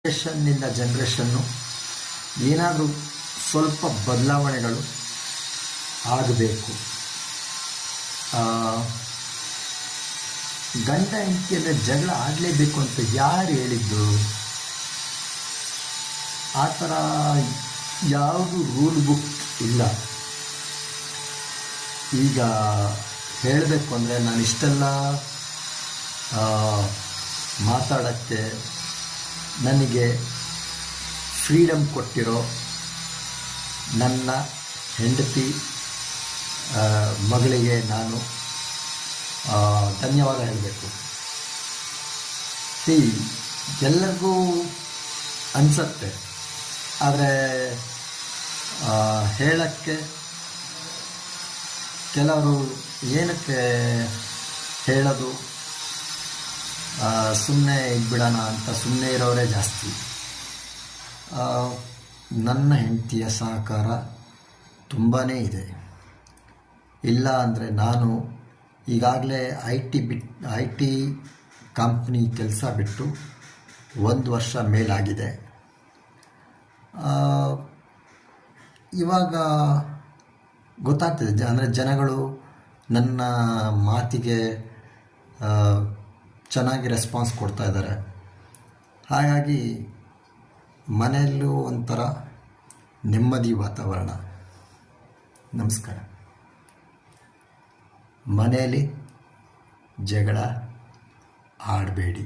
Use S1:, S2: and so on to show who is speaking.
S1: ಜನ್ರೇಷನ್ನಿಂದ generation ಏನಾದರೂ ಸ್ವಲ್ಪ ಬದಲಾವಣೆಗಳು ಆಗಬೇಕು. ಗಂಡ ಹೆಂಡತಿಯಲ್ಲೇ ಜಗಳ ಆಡಲೇಬೇಕು ಅಂತ ಯಾರು ಹೇಳಿದ್ದು? ಆ ಥರ ಯಾವುದು ರೂಲ್ ಬುಕ್ ಇಲ್ಲ. ಈಗ ಹೇಳಬೇಕು ಅಂದರೆ ನಾನು ಇಷ್ಟೆಲ್ಲ ಮಾತಾಡೋಕ್ಕೆ ನನಗೆ ಫ್ರೀಡಮ್ ಕೊಟ್ಟಿರೋ ನನ್ನ ಹೆಂಡತಿ ಮಗಳಿಗೆ ನಾನು ಧನ್ಯವಾದ ಹೇಳಬೇಕು. ಎಲ್ಲರಿಗೂ ಅನಿಸತ್ತೆ, ಆದರೆ ಹೇಳೋಕ್ಕೆ ಕೆಲವರು ಏನಕ್ಕೆ ಹೇಳೋದು, ಸುಮ್ಮನೆ ಇದ್ಬಿಡೋಣ ಅಂತ ಸುಮ್ಮನೆ ಇರೋರೇ ಜಾಸ್ತಿ. ನನ್ನ ಹೆಂಡತಿಯ ಸಹಕಾರ ತುಂಬಾ ಇದೆ. ಇಲ್ಲ ಅಂದರೆ ನಾನು ಈಗಾಗಲೇ ಐ ಟಿ ಕಂಪ್ನಿ ಕೆಲಸ ಬಿಟ್ಟು 1 ವರ್ಷ ಮೇಲಾಗಿದೆ. ಇವಾಗ ಗೊತ್ತಾಗ್ತದೆ, ಅಂದರೆ ಜನಗಳು ನನ್ನ ಮಾತಿಗೆ ಚೆನ್ನಾಗಿ ರೆಸ್ಪಾನ್ಸ್ ಕೊಡ್ತಾ ಇದ್ದಾರೆ. ಹಾಗಾಗಿ ಮನೆಯಲ್ಲೂ ಒಂಥರ ನೆಮ್ಮದಿ ವಾತಾವರಣ. ನಮಸ್ಕಾರ. ಮನೆಯಲ್ಲಿ ಜಗಳ ಆಡಬೇಡಿ.